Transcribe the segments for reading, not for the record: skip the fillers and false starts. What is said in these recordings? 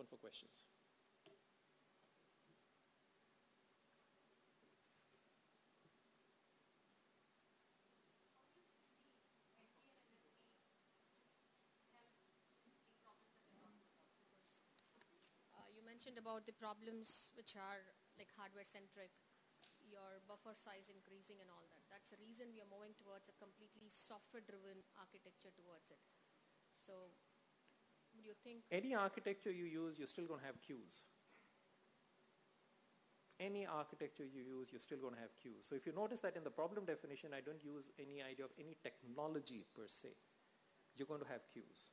open for questions. You mentioned about the problems which are like hardware-centric, your buffer size increasing and all that. That's the reason we are moving towards a completely software-driven architecture towards it. So would you think... Any architecture you use, you're still going to have queues. Any architecture you use, you're still going to have queues. So if you notice that in the problem definition, I don't use any idea of any technology per se. You're going to have queues.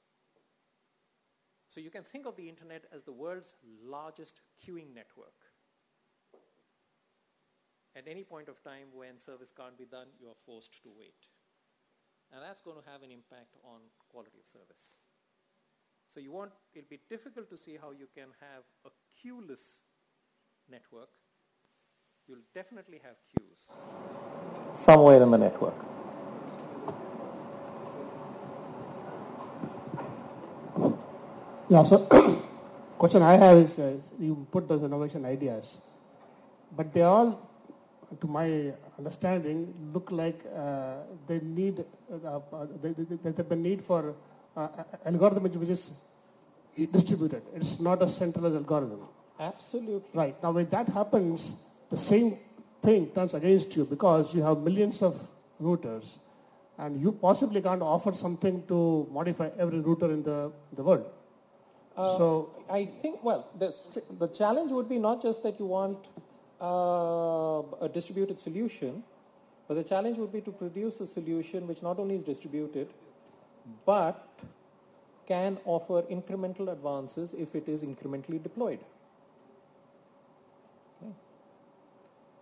So you can think of the internet as the world's largest queuing network. At any point of time when service can't be done, you are forced to wait. And that's going to have an impact on quality of service. So it'll be difficult to see how you can have a queueless network. You'll definitely have queues somewhere in the network. Yeah, so question I have is, you put those innovation ideas, but they all, to my understanding, look like they need the need for algorithm which is distributed. It's not a centralized algorithm. Absolutely. Right. Now, when that happens, the same thing turns against you because you have millions of routers, and you possibly can't offer something to modify every router in the world. So I think, well, the challenge would be not just that you want a distributed solution, but the challenge would be to produce a solution which not only is distributed, but can offer incremental advances if it is incrementally deployed. Okay.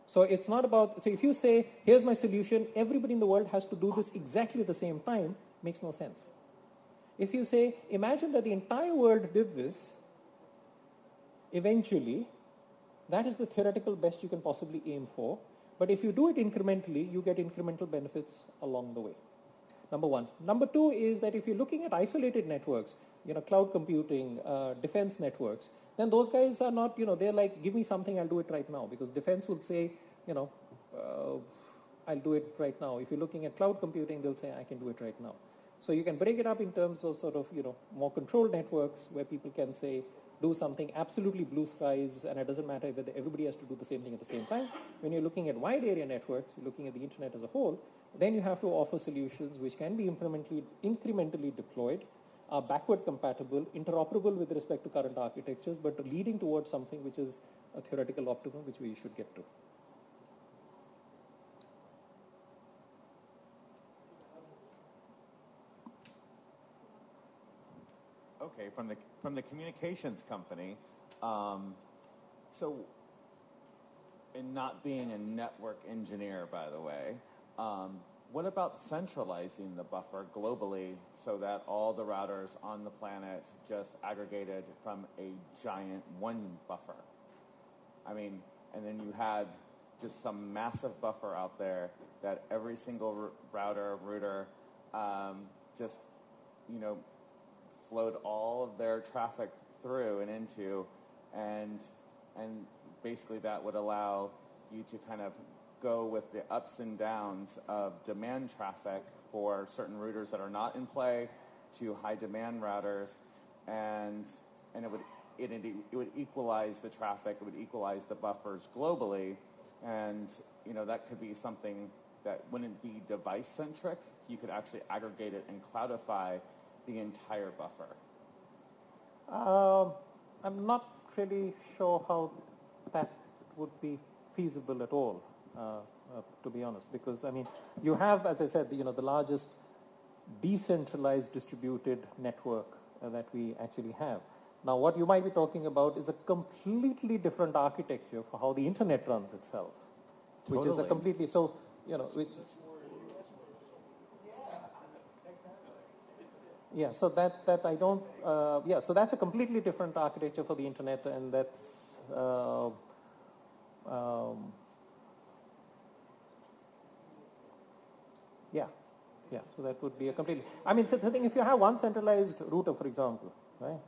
So it's not about, so if you say, here's my solution, everybody in the world has to do this exactly at the same time, makes no sense. If you say, imagine that the entire world did this, eventually, that is the theoretical best you can possibly aim for. But if you do it incrementally, you get incremental benefits along the way. Number one. Number two is that if you're looking at isolated networks, cloud computing, defense networks, then those guys are not, they're like, give me something, I'll do it right now. Because defense will say, I'll do it right now. If you're looking at cloud computing, they'll say, I can do it right now. So you can break it up in terms of sort of, more controlled networks where people can say, do something absolutely blue skies, and it doesn't matter whether everybody has to do the same thing at the same time. When you're looking at wide area networks, you're looking at the internet as a whole, then you have to offer solutions which can be incrementally deployed, are backward compatible, interoperable with respect to current architectures, but leading towards something which is a theoretical optimum, which we should get to. Okay, from the communications company, so in not being a network engineer, by the way, what about centralizing the buffer globally so that all the routers on the planet just aggregated from a giant one buffer? I mean, and then you had just some massive buffer out there that every single router just, flowed all of their traffic through and into, and basically that would allow you to kind of go with the ups and downs of demand traffic for certain routers that are not in play to high demand routers, and it would equalize the traffic, it would equalize the buffers globally, and that could be something that wouldn't be device centric. You could actually aggregate it and cloudify the entire buffer. I'm not really sure how that would be feasible at all, to be honest, because you have, as I said, the largest decentralized distributed network that we actually have. Now, what you might be talking about is a completely different architecture for how the internet runs itself, which is a completely Yeah, so that I don't. So that's a completely different architecture for the internet, and that's. So that would be a completely. So the thing, if you have one centralized router, for example, right,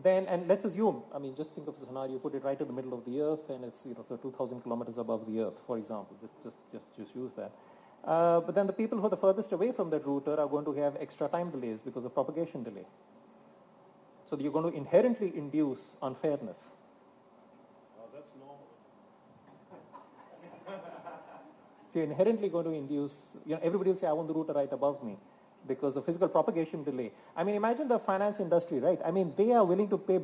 then, and let's assume, I mean, just think of a scenario, you put it right in the middle of the earth and it's, so 2,000 kilometers above the earth, for example, just use that. But then the people who are the furthest away from that router are going to have extra time delays because of propagation delay. So you're going to inherently induce unfairness. Oh, that's normal. So you're inherently going to induce, everybody will say, I want the router right above me because the physical propagation delay. I mean, imagine the finance industry, right? I mean, they are willing to pay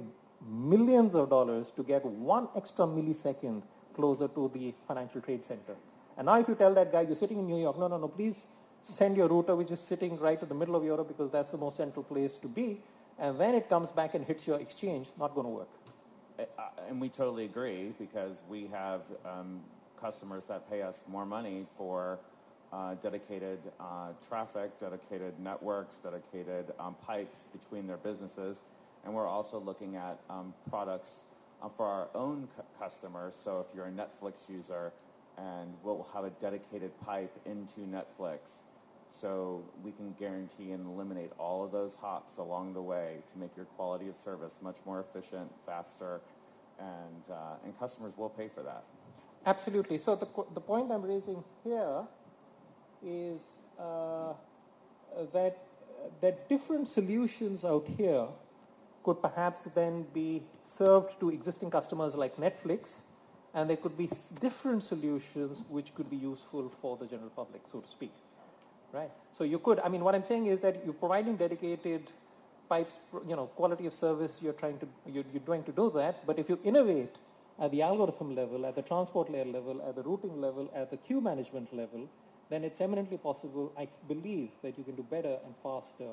millions of dollars to get 1 extra millisecond closer to the financial trade center. And now if you tell that guy, you're sitting in New York, no, please send your router, which is sitting right in the middle of Europe because that's the most central place to be. And when it comes back and hits your exchange, not going to work. And we totally agree because we have customers that pay us more money for dedicated traffic, dedicated networks, dedicated pipes between their businesses. And we're also looking at products for our own customers. So if you're a Netflix user, and we'll have a dedicated pipe into Netflix. So we can guarantee and eliminate all of those hops along the way to make your quality of service much more efficient, faster, and customers will pay for that. Absolutely. So the point I'm raising here is that different solutions out here could perhaps then be served to existing customers like Netflix, and there could be different solutions which could be useful for the general public, so to speak. Right. So you could, I mean, what I'm saying is that you're providing dedicated pipes, quality of service, you're trying to do that, but if you innovate at the algorithm level, at the transport layer level, at the routing level, at the queue management level, then it's eminently possible, I believe, that you can do better and faster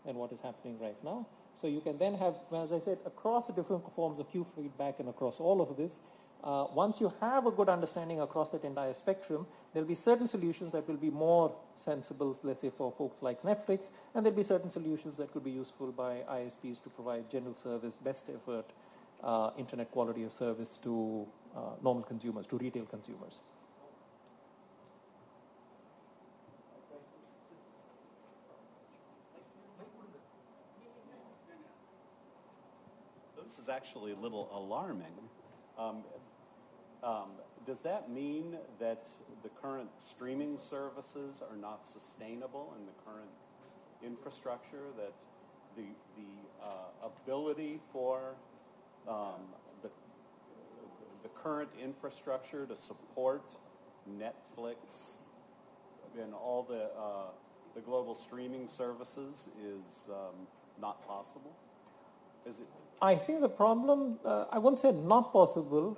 than what is happening right now. So you can then have, as I said, across the different forms of queue feedback and across all of this, once you have a good understanding across that entire spectrum, there'll be certain solutions that will be more sensible, let's say, for folks like Netflix, and there'll be certain solutions that could be useful by ISPs to provide general service, best effort, internet quality of service to normal consumers, to retail consumers. So this is actually a little alarming. Does that mean that the current streaming services are not sustainable in the current infrastructure, that the ability for the current infrastructure to support Netflix and all the global streaming services is not possible? Is it? I think the problem, I won't say not possible,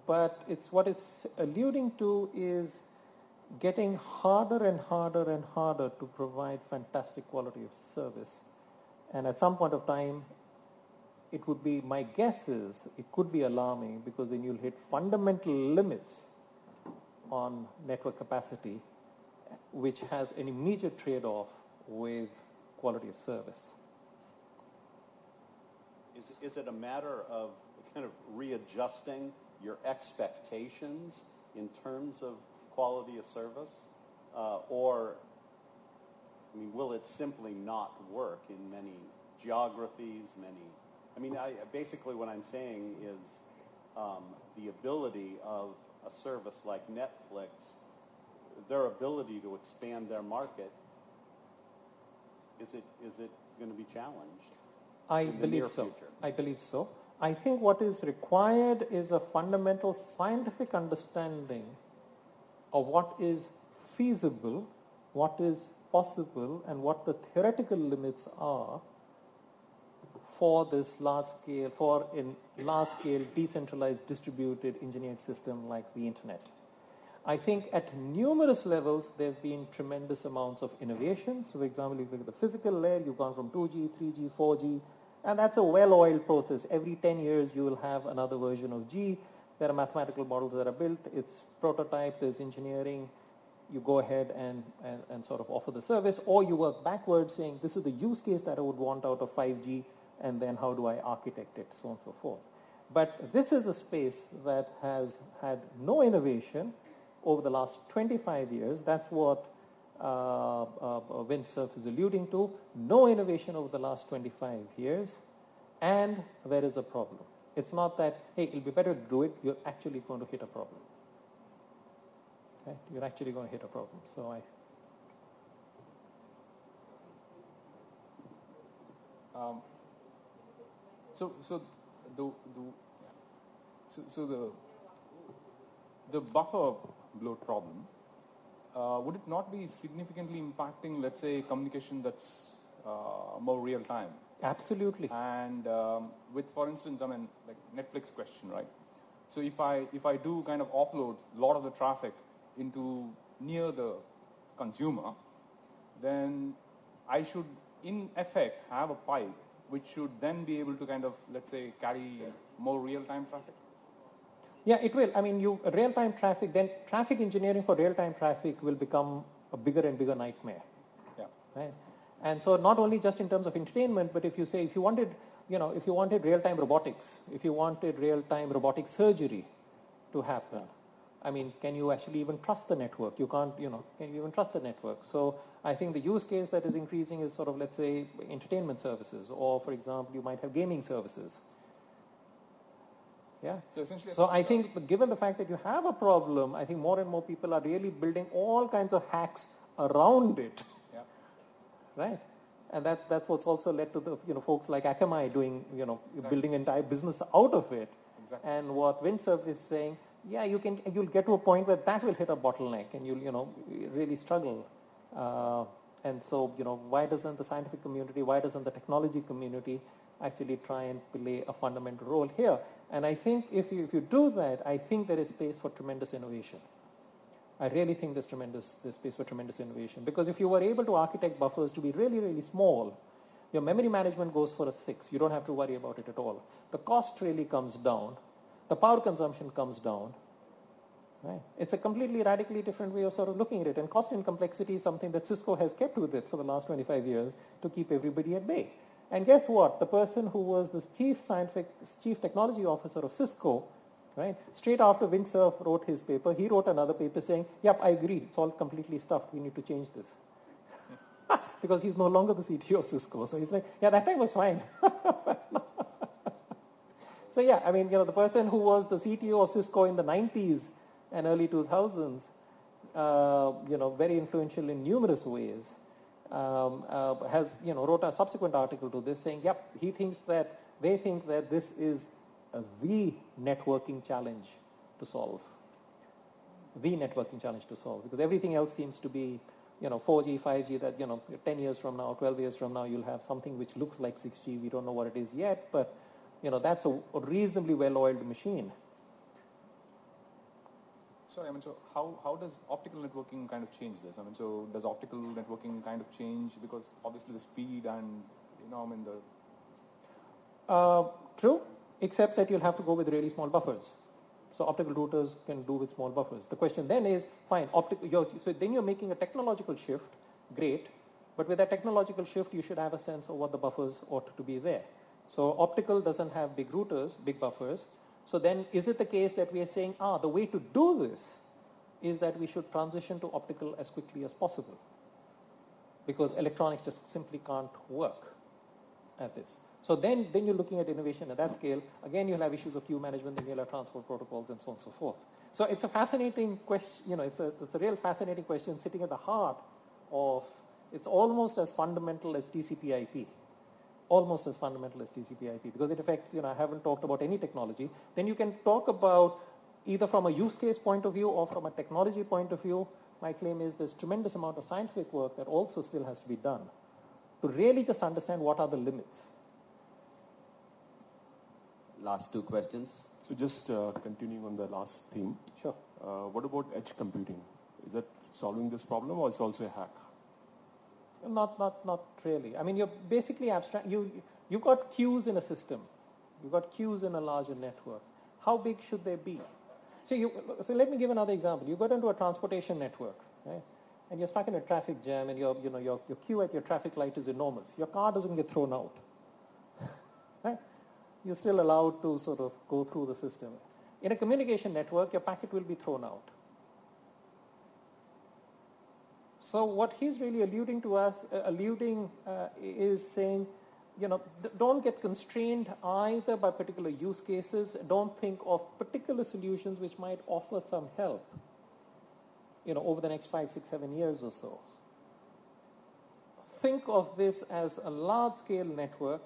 but what it's alluding to is getting harder and harder and harder to provide fantastic quality of service. And at some point of time, it would be, my guess is, it could be alarming because then you'll hit fundamental limits on network capacity, which has an immediate trade-off with quality of service. Is it a matter of kind of readjusting your expectations in terms of quality of service? Or, I mean, will it simply not work in many geographies, basically what I'm saying is the ability of a service like Netflix, their ability to expand their market, is it going to be challenged? I believe so. I think what is required is a fundamental scientific understanding of what is feasible, what is possible, and what the theoretical limits are for this large-scale decentralized distributed engineered system like the internet. I think at numerous levels there have been tremendous amounts of innovation. So for example, if you look at the physical layer, you've gone from 2G, 3G, 4G, and that's a well-oiled process. Every 10 years you will have another version of G. There are mathematical models that are built. It's prototype, there's engineering. You go ahead and sort of offer the service, or you work backwards saying this is the use case that I would want out of 5G, and then how do I architect it, so on and so forth. But this is a space that has had no innovation over the last 25 years. That's what Windsurf is alluding to. No innovation over the last 25 years. and there is a problem. It's not that, hey, it'll be better to do it, you're actually going to hit a problem. Okay? You're actually going to hit a problem. So the buffer bloat problem, would it not be significantly impacting, let's say, communication that's more real time? absolutely. And with, for instance, I mean, like Netflix question, right? So if I do kind of offload a lot of the traffic into near the consumer, then I should, in effect, have a pipe which should then be able to kind of, let's say, carry more real-time traffic? Yeah, it will. I mean, real-time traffic, then traffic engineering for real-time traffic will become a bigger and bigger nightmare. Yeah. Right? And so not only just in terms of entertainment, but if you wanted real-time robotics, if you wanted real-time robotic surgery to happen, I mean, can you actually even trust the network? You can't, can you even trust the network? So I think the use case that is increasing is sort of, let's say, entertainment services, or for example, you might have gaming services. Yeah. So essentially, So I think given the fact that you have a problem, I think more and more people are really building all kinds of hacks around it. Yeah. Right. And that's what's also led to the folks like Akamai doing Exactly. building entire business out of it. Exactly. And what Windsurf is saying, yeah, you'll get to a point where that will hit a bottleneck, and you'll really struggle. And so why doesn't the scientific community, why doesn't the technology community actually try and play a fundamental role here? And I think if you do that, I think there is space for tremendous innovation. I really think there's space for tremendous innovation, because if you were able to architect buffers to be really, really small, your memory management goes for a 6. You don't have to worry about it at all. The cost really comes down. The power consumption comes down. Right? It's a completely radically different way of sort of looking at it. And cost and complexity is something that Cisco has kept with it for the last 25 years to keep everybody at bay. And guess what? The person who was the chief technology officer of Cisco, right, straight after Windsurf wrote his paper, he wrote another paper saying, yep, I agree, it's all completely stuffed, we need to change this. Because he's no longer the CTO of Cisco. So he's like, yeah, that time was fine. So yeah, I mean, the person who was the CTO of Cisco in the 90s and early 2000s, very influential in numerous ways, has, wrote a subsequent article to this saying, yep, they think that this is the networking challenge to solve. The networking challenge to solve, because everything else seems to be, 4G, 5G, that, 10 years from now, 12 years from now, you'll have something which looks like 6G. We don't know what it is yet, but, that's a reasonably well-oiled machine. Sorry, I mean, so how does optical networking kind of change this? I mean, so does optical networking kind of change, because obviously the speed and, True, except that you'll have to go with really small buffers. So optical routers can do with small buffers. The question then is, fine, so then you're making a technological shift, great, but with that technological shift, you should have a sense of what the buffers ought to be there. So optical doesn't have big routers, big buffers. So then is it the case that we are saying, the way to do this is that we should transition to optical as quickly as possible, because electronics just simply can't work at this. So then you're looking at innovation at that scale. Again, you'll have issues of queue management, then you'll have transport protocols and so on and so forth. So it's a fascinating question, it's a real fascinating question sitting at the heart of, it's almost as fundamental as TCP/IP. Almost as fundamental as TCP/IP, because it affects, I haven't talked about any technology. Then you can talk about either from a use case point of view or from a technology point of view. My claim is there's tremendous amount of scientific work that also still has to be done to really just understand what are the limits. Last two questions. So just continuing on the last theme. Sure. What about edge computing? Is that solving this problem, or is it also a hack? Not really. I mean, you're basically abstract. You've got queues in a system. You've got queues in a larger network. How big should they be? So let me give another example. You got into a transportation network, right? And you're stuck in a traffic jam, and your queue at your traffic light is enormous. Your car doesn't get thrown out, right? You're still allowed to sort of go through the system. In a communication network, your packet will be thrown out. So what he's really alluding is saying, don't get constrained either by particular use cases. Don't think of particular solutions which might offer some help, over the next 5, 6, 7 years or so. Think of this as a large-scale network,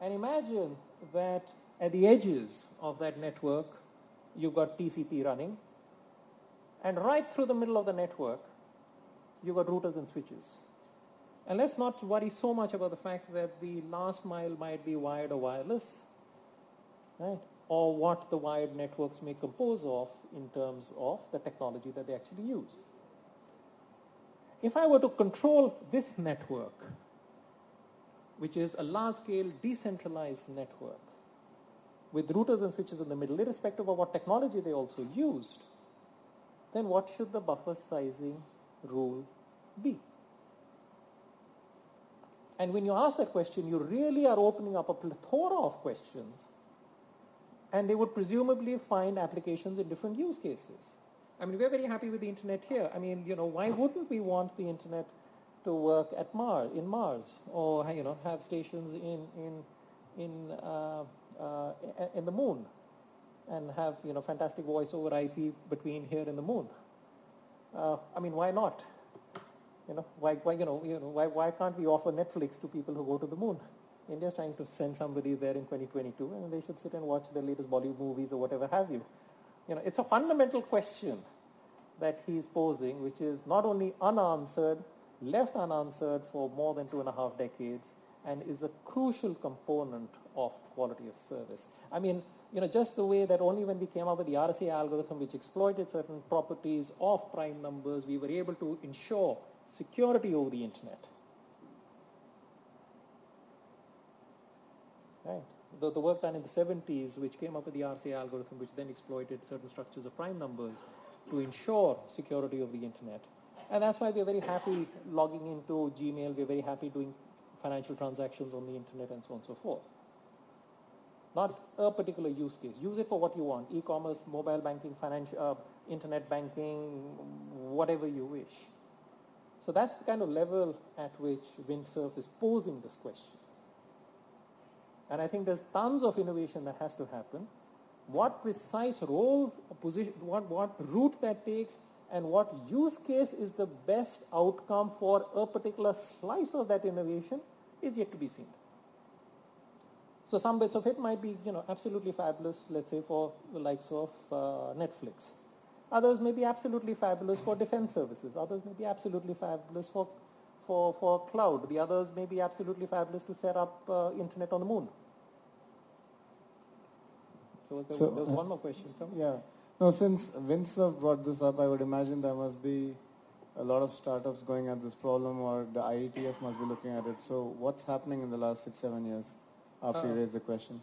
and imagine that at the edges of that network, you've got TCP running, and right through the middle of the network, you've got routers and switches. And let's not worry so much about the fact that the last mile might be wired or wireless, right? Or what the wired networks may compose of in terms of the technology that they actually use. If I were to control this network, which is a large-scale decentralized network, with routers and switches in the middle, irrespective of what technology they also used, then what should the buffer sizing rule be? And when you ask that question, you really are opening up a plethora of questions, and they would presumably find applications in different use cases. I mean, we're very happy with the internet here. I mean, why wouldn't we want the internet to work in Mars, or have stations in the moon, and have fantastic voice over IP between here and the moon? I mean, why not? Why can't we offer Netflix to people who go to the moon? India's trying to send somebody there in 2022, and they should sit and watch the latest Bollywood movies or whatever have you. It's a fundamental question that he's posing, which is not only unanswered, left unanswered for more than 2.5 decades, and is a crucial component of quality of service. I mean, just the way that only when we came up with the RSA algorithm, which exploited certain properties of prime numbers, we were able to ensure security over the internet. Right. The work done in the 70s, which came up with the RSA algorithm, which then exploited certain structures of prime numbers to ensure security of the internet. And that's why we're very happy logging into Gmail, we're very happy doing financial transactions on the internet, and so on and so forth. Not a particular use case. Use it for what you want. E-commerce, mobile banking, internet banking, whatever you wish. So that's the kind of level at which Windsurf is posing this question. And I think there's tons of innovation that has to happen. What precise role, position, what route that takes, and what use case is the best outcome for a particular slice of that innovation is yet to be seen. So some bits of it might be, absolutely fabulous, let's say, for the likes of Netflix. Others may be absolutely fabulous for defense services. Others may be absolutely fabulous for cloud. The others may be absolutely fabulous to set up internet on the moon. So there was one more question. Yeah. No, since Windsurf brought this up, I would imagine there must be a lot of startups going at this problem, or the IETF must be looking at it. So what's happening in the last 6, 7 years after you raised the question?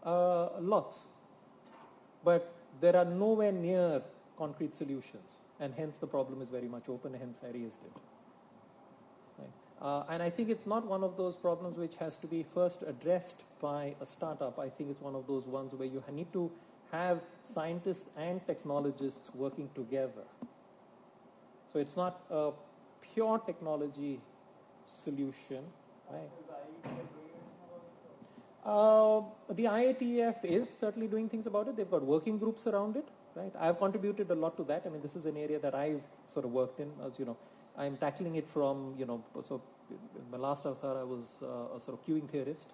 Lots. But there are nowhere near concrete solutions, and hence the problem is very much open, hence I raised it. Right. And I think it's not one of those problems which has to be first addressed by a startup. I think it's one of those ones where you need to have scientists and technologists working together. So it's not a pure technology solution. Right? The IATF is certainly doing things about it. They've got working groups around it. Right? I've contributed a lot to that. I mean, this is an area that I've sort of worked in. As you know, I'm tackling it from, so in my last avatar I was a sort of queuing theorist.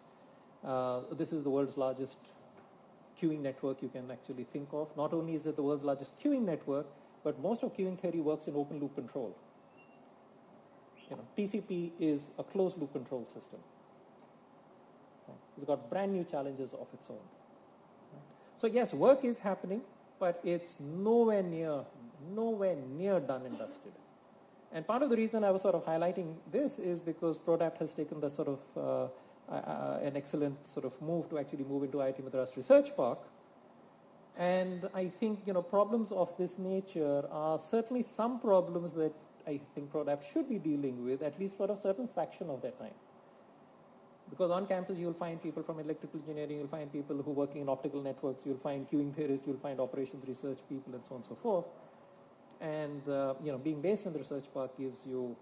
This is the world's largest queuing network you can actually think of. Not only is it the world's largest queuing network, but most of queuing theory works in open loop control. TCP is a closed loop control system. Right? It's got brand new challenges of its own. Right? So yes, work is happening, but it's nowhere near done and dusted. And part of the reason I was sort of highlighting this is because PRODAPT has taken the sort of an excellent sort of move to actually move into IIT Madras Research Park. And I think, problems of this nature are certainly some problems that I think PRODAPT should be dealing with, at least for a certain fraction of their time. Because on campus you'll find people from electrical engineering, you'll find people who are working in optical networks, you'll find queuing theorists, you'll find operations research people, and so on and so forth. And being based in the research park gives you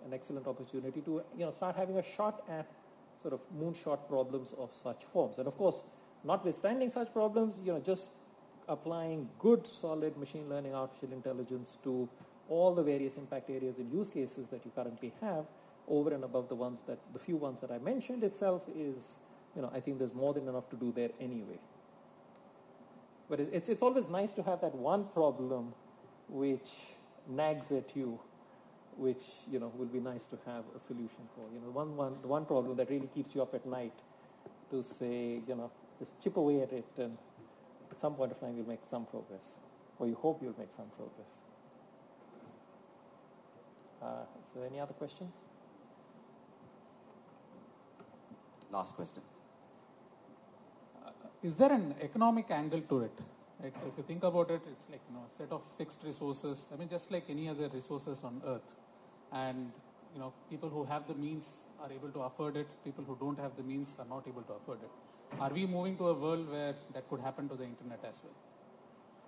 an excellent opportunity to start having a shot at sort of moonshot problems of such forms. And of course, notwithstanding such problems, just applying good, solid machine learning, artificial intelligence to all the various impact areas and use cases that you currently have, over and above the few ones that I mentioned itself is, I think there's more than enough to do there anyway. But it's always nice to have that one problem which nags at you, which will be nice to have a solution for. The one problem that really keeps you up at night, to say, just chip away at it, and at some point of time you'll make some progress, or you hope you'll make some progress. Is there any other questions? Last question. Is there an economic angle to it? Like, if you think about it, it's like a set of fixed resources. I mean, just like any other resources on Earth, and people who have the means are able to afford it. People who don't have the means are not able to afford it. Are we moving to a world where that could happen to the internet as well?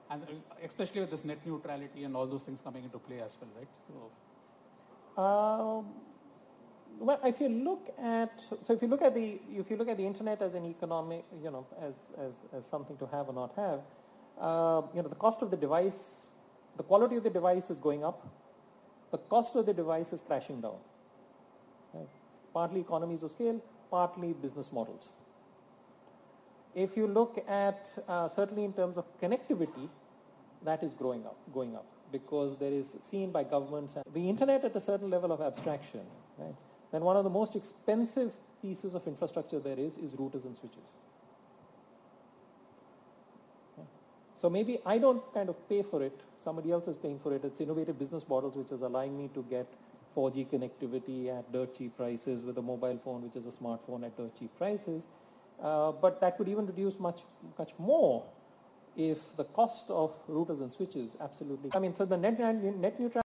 And especially with this net neutrality and all those things coming into play as well, right? So, well, if you look at the internet as an economic, as something to have or not have, the cost of the device, the quality of the device is going up. The cost of the device is crashing down. Right? Partly economies of scale, partly business models. If you look at certainly in terms of connectivity, that is going up because there is seen by governments the internet at a certain level of abstraction. Right? Then one of the most expensive pieces of infrastructure there is routers and switches. Yeah. So maybe I don't kind of pay for it, somebody else is paying for it. It's innovative business models which is allowing me to get 4G connectivity at dirt cheap prices with a mobile phone which is a smartphone at dirt cheap prices. But that could even reduce much more if the cost of routers and switches absolutely. I mean, so the net neutrality